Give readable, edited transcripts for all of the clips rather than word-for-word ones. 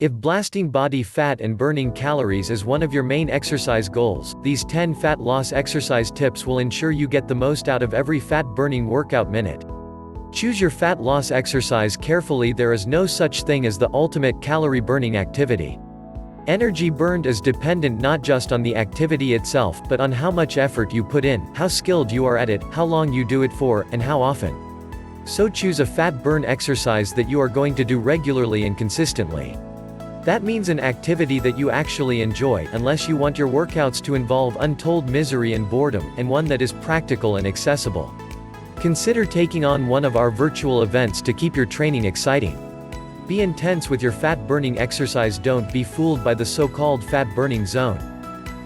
If blasting body fat and burning calories is one of your main exercise goals, these 10 fat loss exercise tips will ensure you get the most out of every fat-burning workout minute. Choose your fat loss exercise carefully. There is no such thing as the ultimate calorie-burning activity. Energy burned is dependent not just on the activity itself but on how much effort you put in, how skilled you are at it, how long you do it for, and how often. So choose a fat burn exercise that you are going to do regularly and consistently. That means an activity that you actually enjoy, unless you want your workouts to involve untold misery and boredom, and one that is practical and accessible. Consider taking on one of our virtual events to keep your training exciting. Be intense with your fat-burning exercise. Don't be fooled by the so-called fat-burning zone.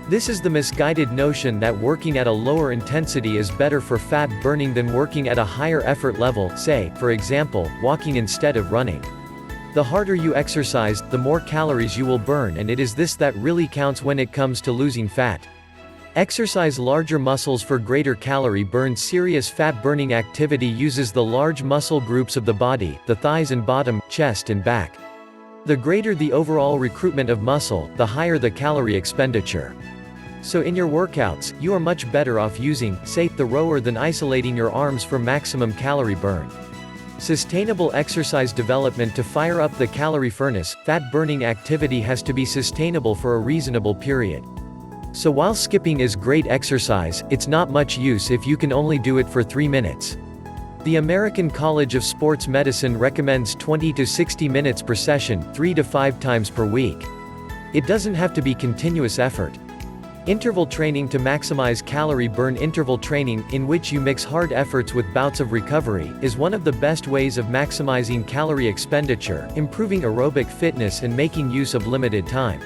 This is the misguided notion that working at a lower intensity is better for fat burning than working at a higher effort level, say, for example, walking instead of running. The harder you exercise, the more calories you will burn, and it is this that really counts when it comes to losing fat. Exercise larger muscles for greater calorie burn. Serious fat-burning activity uses the large muscle groups of the body, the thighs and bottom, chest and back. The greater the overall recruitment of muscle, the higher the calorie expenditure. So in your workouts, you are much better off using, say, the rower than isolating your arms for maximum calorie burn. Sustainable exercise development. To fire up the calorie furnace, fat-burning activity has to be sustainable for a reasonable period. So while skipping is great exercise, it's not much use if you can only do it for 3 minutes. The American College of Sports Medicine recommends 20 to 60 minutes per session, 3 to 5 times per week. It doesn't have to be continuous effort. Interval training. To maximize calorie burn. Interval training, in which you mix hard efforts with bouts of recovery, is one of the best ways of maximizing calorie expenditure, improving aerobic fitness and making use of limited time.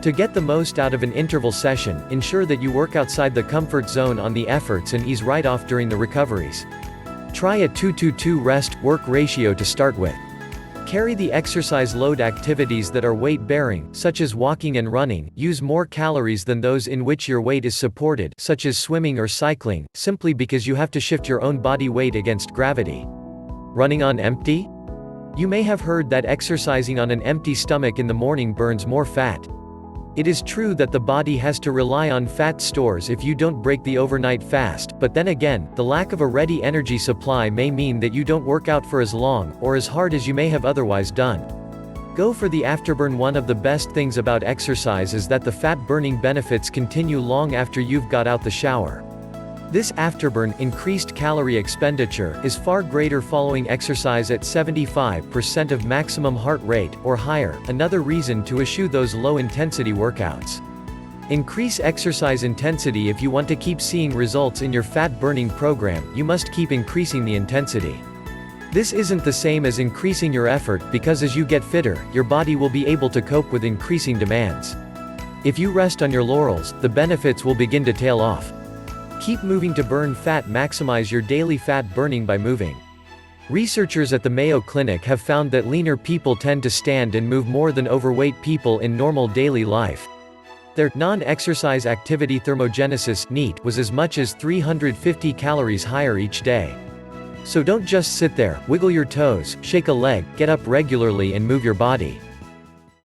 To get the most out of an interval session, ensure that you work outside the comfort zone on the efforts and ease right off during the recoveries. Try a 2-to-2 rest-work ratio to start with. Carry the exercise load. Activities that are weight-bearing, such as walking and running, use more calories than those in which your weight is supported, such as swimming or cycling, simply because you have to shift your own body weight against gravity. Running on empty? You may have heard that exercising on an empty stomach in the morning burns more fat. It is true that the body has to rely on fat stores if you don't break the overnight fast, but then again, the lack of a ready energy supply may mean that you don't work out for as long, or as hard as you may have otherwise done. Go for the afterburn. One of the best things about exercise is that the fat-burning benefits continue long after you've got out the shower. This afterburn, increased calorie expenditure, is far greater following exercise at 75% of maximum heart rate, or higher, another reason to eschew those low-intensity workouts. Increase exercise intensity. If you want to keep seeing results in your fat-burning program, you must keep increasing the intensity. This isn't the same as increasing your effort, because as you get fitter, your body will be able to cope with increasing demands. If you rest on your laurels, the benefits will begin to tail off. Keep moving to burn fat. Maximize your daily fat burning by moving. Researchers at the Mayo Clinic have found that leaner people tend to stand and move more than overweight people in normal daily life. Their non-exercise activity thermogenesis (NEAT) was as much as 350 calories higher each day. So don't just sit there, wiggle your toes, shake a leg, get up regularly and move your body.